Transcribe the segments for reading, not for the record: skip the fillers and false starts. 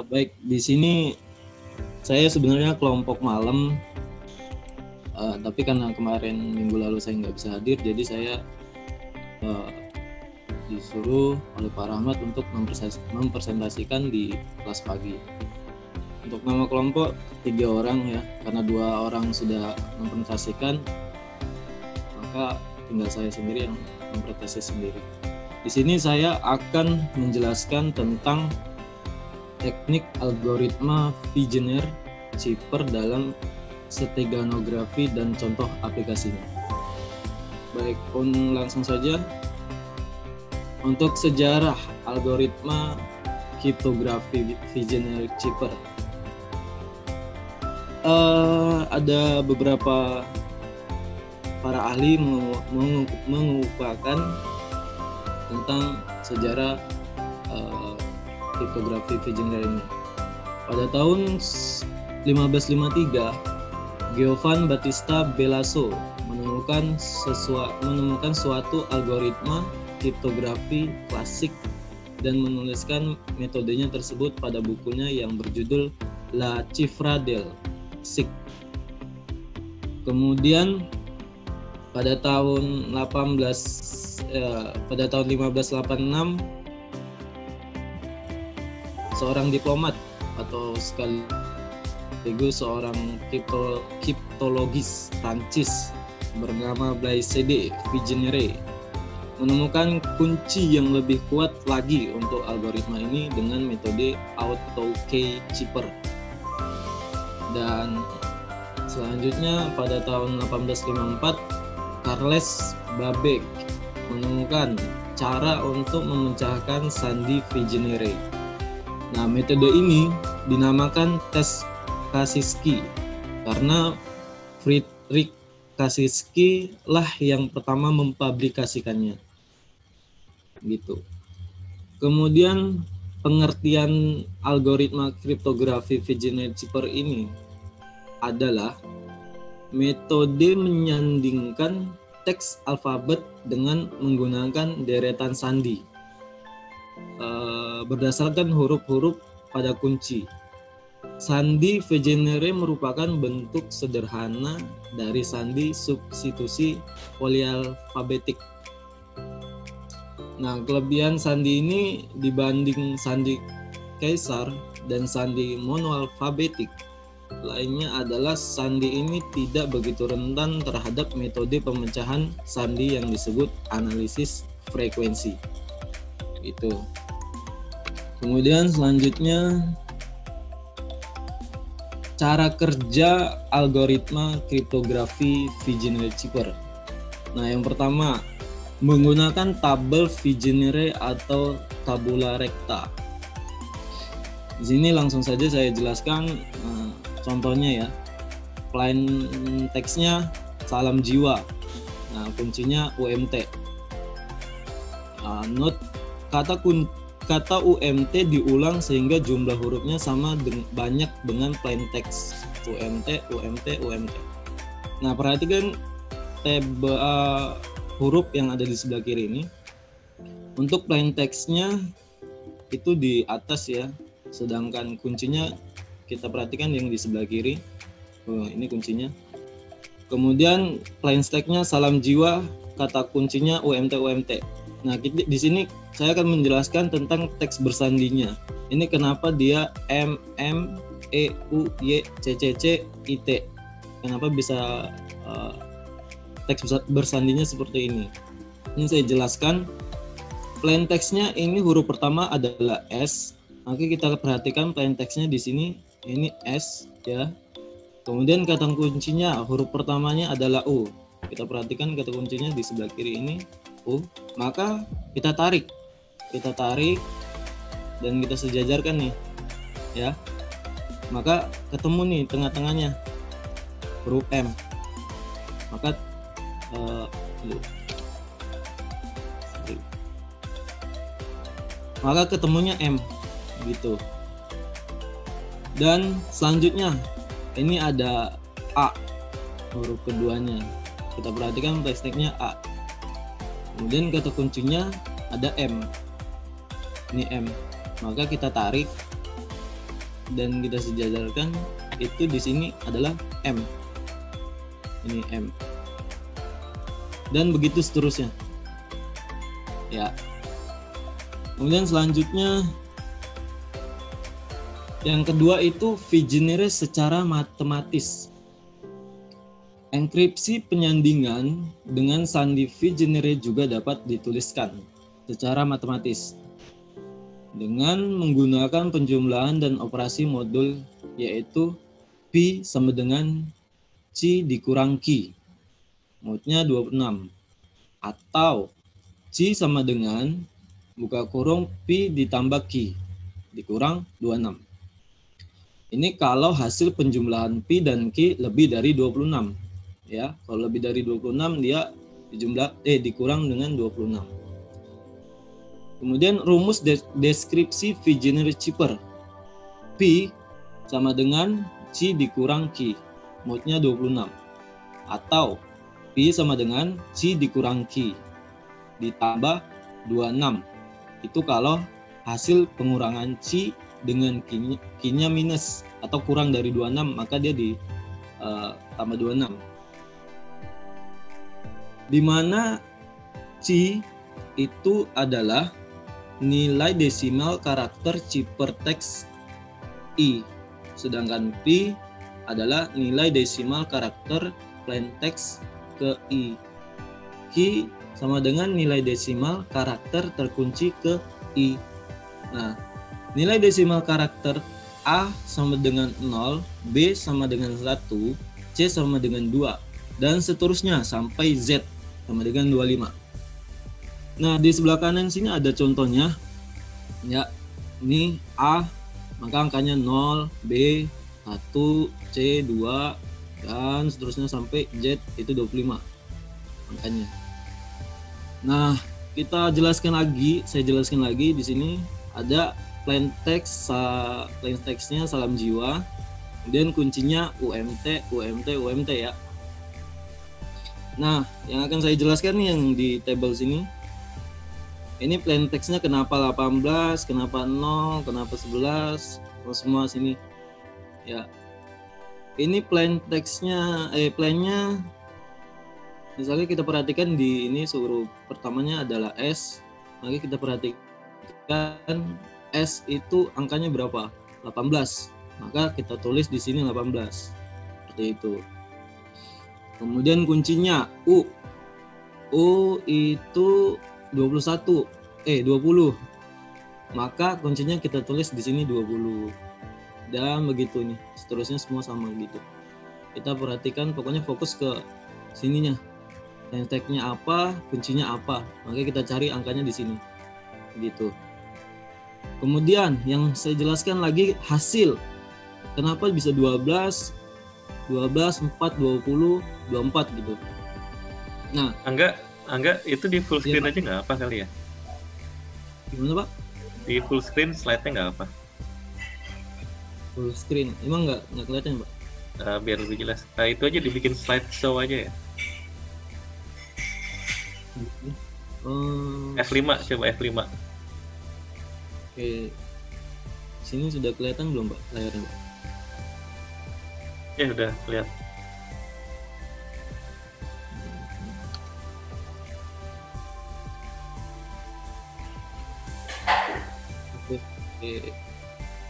Baik, di sini saya sebenarnya kelompok malam, tapi karena kemarin minggu lalu saya nggak bisa hadir, jadi saya disuruh oleh Pak Rahmat untuk mempresentasikan di kelas pagi. Untuk nama kelompok 3 orang ya, karena 2 orang sudah mempresentasikan, maka tinggal saya sendiri yang mempresentasi sendiri. Di sini saya akan menjelaskan tentang teknik algoritma Vigenère Cheaper dalam steganografi dan contoh aplikasinya. Baik, langsung saja. Untuk sejarah algoritma kriptografi Vigenère Cheaper, ada beberapa para ahli mengupakan tentang sejarah kriptografi Vigenère ini. Pada tahun 1553, Giovan Battista Belaso menemukan suatu algoritma kriptografi klasik dan menuliskan metodenya tersebut pada bukunya yang berjudul La Cifra del SIC. Kemudian pada tahun 1586, seorang diplomat atau sekaligus seorang kriptologis Prancis bernama Blaise de Vigenère menemukan kunci yang lebih kuat lagi untuk algoritma ini dengan metode AutoK Cheaper. Dan selanjutnya pada tahun 1854, Charles Babbage menemukan cara untuk memecahkan sandi Vigenère. Nah, metode ini dinamakan tes Kaczynski karena Friedrich Kaczynski lah yang pertama mempublikasikannya. Gitu. Kemudian pengertian algoritma kriptografi Vigenère Cheaper ini adalah metode menyandingkan teks alfabet dengan menggunakan deretan sandi berdasarkan huruf-huruf pada kunci. Sandi Vigenère merupakan bentuk sederhana dari sandi substitusi polialfabetik. Nah, kelebihan sandi ini dibanding sandi kaisar dan sandi monoalfabetik lainnya adalah sandi ini tidak begitu rentan terhadap metode pemecahan sandi yang disebut analisis frekuensi. Itu. Kemudian selanjutnya cara kerja algoritma kriptografi Vigenère Cheaper. Nah, yang pertama menggunakan tabel Vigenère atau tabula recta. Di sini langsung saja saya jelaskan contohnya ya. Plain teksnya salam jiwa. Nah, kuncinya UMT. Note kata UMT diulang sehingga jumlah hurufnya sama banyak dengan plain text. UMT. Nah, perhatikan huruf yang ada di sebelah kiri ini. Untuk plain text-nya itu di atas ya, sedangkan kuncinya kita perhatikan yang di sebelah kiri. Ini kuncinya. Kemudian plain text-nya salam jiwa, kata kuncinya UMT. Nah, di sini saya akan menjelaskan tentang teks bersandinya. Ini kenapa dia MMEUYCCC IT. Kenapa bisa teks bersandinya seperti ini. Ini saya jelaskan. Plain text-nya ini huruf pertama adalah S. Maka kita perhatikan plain text-nya di sini ini S ya. Kemudian kata kuncinya huruf pertamanya adalah U. Kita perhatikan kata kuncinya di sebelah kiri ini U. Maka kita tarik dan kita sejajarkan nih ya. Maka ketemu nih tengah-tengahnya huruf M. Maka maka ketemunya M gitu. Dan selanjutnya ini ada A, huruf keduanya. Kita perhatikan teksnya A. Kemudian kata kuncinya ada M. Ini M. Maka kita tarik dan kita sejajarkan itu di sini adalah M. Ini M. Dan begitu seterusnya. Ya. Kemudian selanjutnya yang kedua itu V-generate secara matematis. Enkripsi penyandingan dengan sandi V-generate juga dapat dituliskan secara matematis dengan menggunakan penjumlahan dan operasi modul, yaitu Pi sama dengan C dikurang Q, modnya 26, atau C sama dengan buka kurung Pi ditambah Q dikurang 26. Ini kalau hasil penjumlahan Pi dan Q lebih dari 26. Ya, kalau lebih dari 26 dia dikurang dengan 26. Kemudian rumus deskripsi V-generate chipper. Pi sama dengan C dikurang Q, modnya 26. Atau Pi sama dengan C dikurang Q ditambah 26. Itu kalau hasil pengurangan C dengan Q-nya minus atau kurang dari 26, maka dia tambah 26. Di mana C itu adalah nilai desimal karakter ciphertext I, sedangkan P adalah nilai desimal karakter plaintext ke I. Q sama dengan nilai desimal karakter terkunci ke I. Nah, nilai desimal karakter A sama dengan 0, B sama dengan 1, C sama dengan 2, dan seterusnya sampai Z sama dengan 25. Nah, di sebelah kanan sini ada contohnya. Ya, ini A, maka angkanya 0, B, 1, C, 2, dan seterusnya sampai Z itu 25 angkanya. Nah, saya jelaskan lagi di sini ada plaintext-nya salam jiwa. Kemudian kuncinya UMT ya. Nah, yang akan saya jelaskan nih yang di table sini. Ini plaintext-nya kenapa 18, kenapa 0, kenapa 11, semua sini. Ya. Ini plaintext-nya plainnya misalnya kita perhatikan di ini huruf pertamanya adalah S. Maka kita perhatikan S itu angkanya berapa? 18. Maka kita tulis di sini 18. Seperti itu. Kemudian kuncinya U. U itu 20. Maka kuncinya kita tulis di sini 20. Dan begitu nih. Seterusnya semua sama gitu. Kita perhatikan pokoknya fokus ke sininya. Tag-nya apa, kuncinya apa. Maka kita cari angkanya di sini. Gitu. Kemudian yang saya jelaskan lagi hasil. Kenapa bisa 12, 4, 20, 24 gitu. Nah, Angga itu di full screen aja nggak apa kali ya? Gimana Pak? Di full screen slide-nya nggak apa? Full screen, emang nggak kelihatan Pak? Biar lebih jelas. Nah, itu aja dibikin slide show aja ya. F5, coba F5. Oke. Sini sudah kelihatan belum Pak layarnya Pak? Ya udah kelihatan. Oke.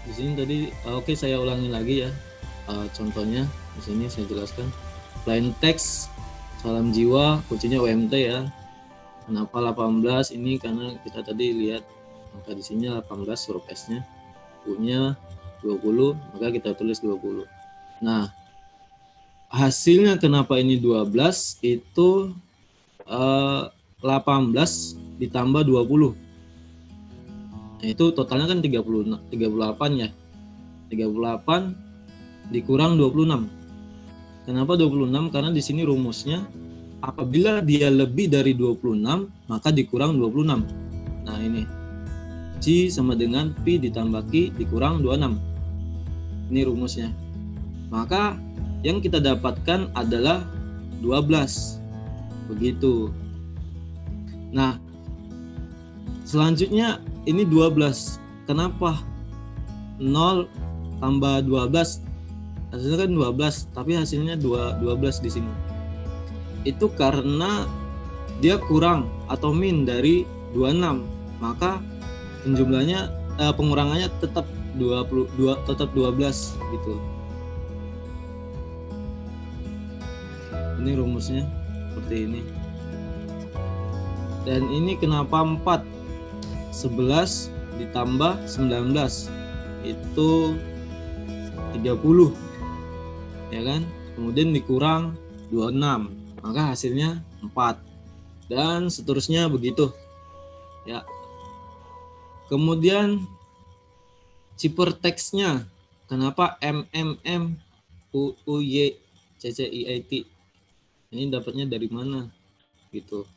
Di sini tadi saya ulangi lagi ya. Contohnya di sini saya jelaskan. Plaintext salam jiwa, kuncinya UMT ya. Kenapa 18? Ini karena kita tadi lihat angka di sini 18 huruf S-nya. U-nya 20, maka kita tulis 20. Nah, hasilnya kenapa ini 12? Itu 18 ditambah 20. Nah, itu totalnya kan 38 ya. 38 dikurang 26. Kenapa 26? Karena di sini rumusnya apabila dia lebih dari 26 maka dikurang 26. Nah, ini C sama dengan P ditambah Q dikurang 26. Ini rumusnya. Maka yang kita dapatkan adalah 12. Begitu. Nah, selanjutnya ini 12. Kenapa 0, tambah 12, hasilnya kan 12, tapi hasilnya 12 di sini. Itu karena dia kurang atau min dari 26, maka penjumlahnya pengurangannya tetap 12 gitu. Ini rumusnya seperti ini. Dan ini kenapa 4? 11 ditambah 19 itu 30, ya kan? Kemudian dikurang 26, maka hasilnya 4, dan seterusnya begitu ya. Kemudian ciphertextnya, kenapa MMMUUYCCIT, ini dapatnya dari mana gitu.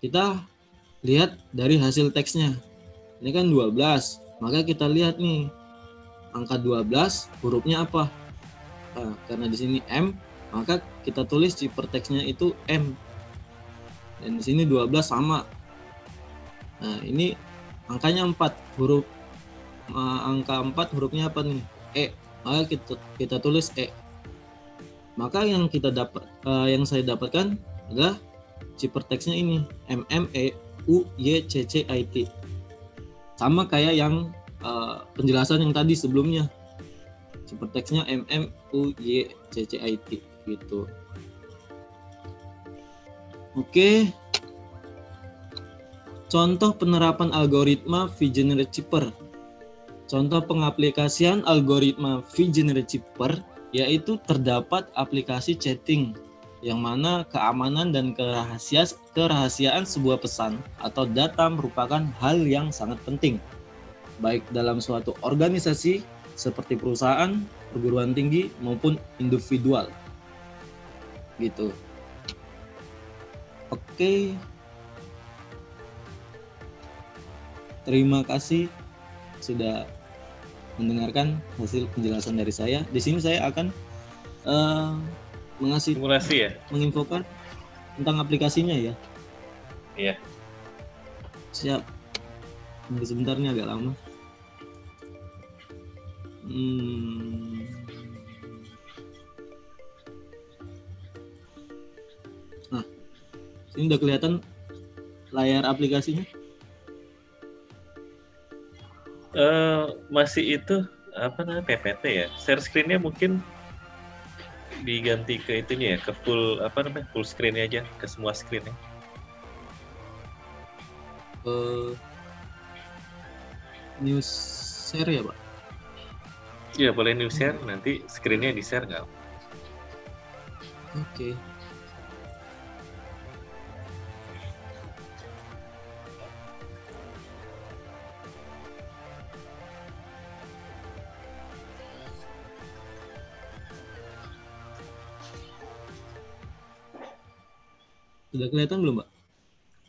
Kita lihat dari hasil teksnya, ini kan 12, maka kita lihat nih angka 12 hurufnya apa. Nah, karena di sini M, maka kita tulis ciphertextnya itu M, dan di sini 12 sama. Nah, ini angkanya 4 huruf, angka 4 hurufnya apa nih? E, maka kita tulis E. Maka yang kita dapat, yang saya dapatkan adalah ciphertextnya ini MMEUYCCIT, sama kayak yang penjelasan yang tadi sebelumnya, ciphertextnya MMUYCCIT gitu. Oke. Contoh penerapan algoritma V-Generate Cipher. Contoh pengaplikasian algoritma V-Generate Cipher yaitu terdapat aplikasi chatting yang mana keamanan dan kerahasiaan sebuah pesan atau data merupakan hal yang sangat penting, baik dalam suatu organisasi seperti perusahaan, perguruan tinggi maupun individual. Gitu. Oke. Terima kasih sudah mendengarkan hasil penjelasan dari saya. Di sini saya akan mengasih simulasi ya, menginfokan tentang aplikasinya ya. Iya. Siap. Tunggu sebentar nih, agak lama. Nah, ini udah kelihatan layar aplikasinya. Masih itu apa namanya, PPT ya. Share screen-nya mungkin diganti ke itunya ya, ke full apa namanya, full screen aja, ke semua screen-nya. New share ya, Pak? Iya, boleh new share, nanti screen-nya di share nggak? Oke. Sudah kelihatan belum, Pak?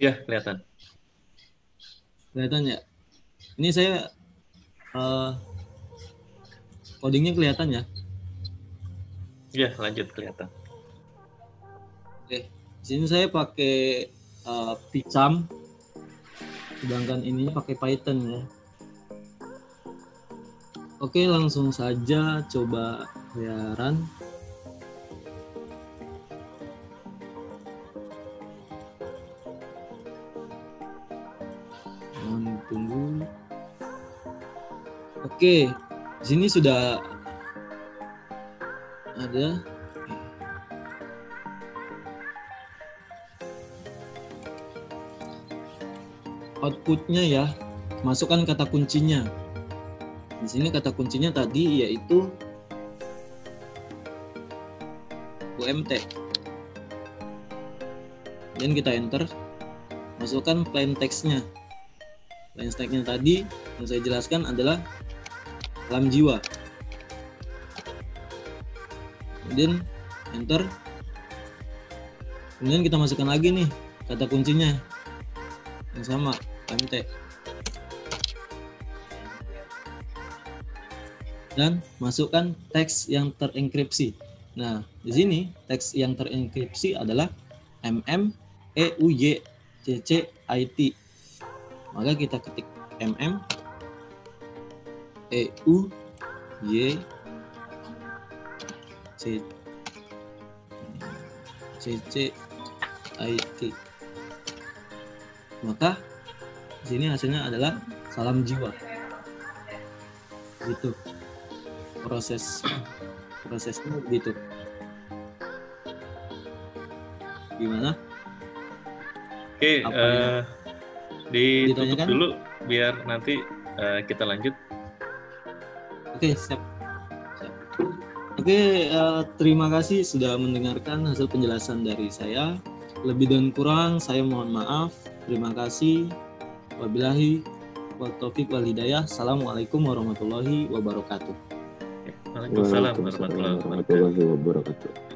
Ya, kelihatan. Kelihatan ya? Ini saya codingnya kelihatan ya? Ya, lanjut, kelihatan. Oke, di sini saya pakai PyCharm, sedangkan ini pakai Python ya. Oke, langsung saja coba saya run. Tunggu. Oke, di sini sudah ada. Outputnya ya, masukkan kata kuncinya. Di sini kata kuncinya tadi yaitu UMT. Dan kita enter, masukkan plain text-nya. Plain text-nya tadi yang saya jelaskan adalah alam jiwa. Kemudian enter. Kemudian kita masukkan lagi nih kata kuncinya yang sama, UMT. Dan masukkan teks yang terenkripsi. Nah, di sini teks yang terenkripsi adalah MMEUYCCIT. Maka kita ketik MMEUYCCIT. Y C C I T. Maka di sini hasilnya adalah salam jiwa. Gitu. Prosesnya begitu. Gimana? Oke, ditutup ditanyakan? dulu biar nanti kita lanjut. Oke, siap. Oke, terima kasih sudah mendengarkan hasil penjelasan dari saya. Lebih dan kurang saya mohon maaf. Terima kasih. Wabillahi taufiq wal hidayah. Assalamualaikum warahmatullahi wabarakatuh. Waalaikumsalam warahmatullahi wabarakatuh.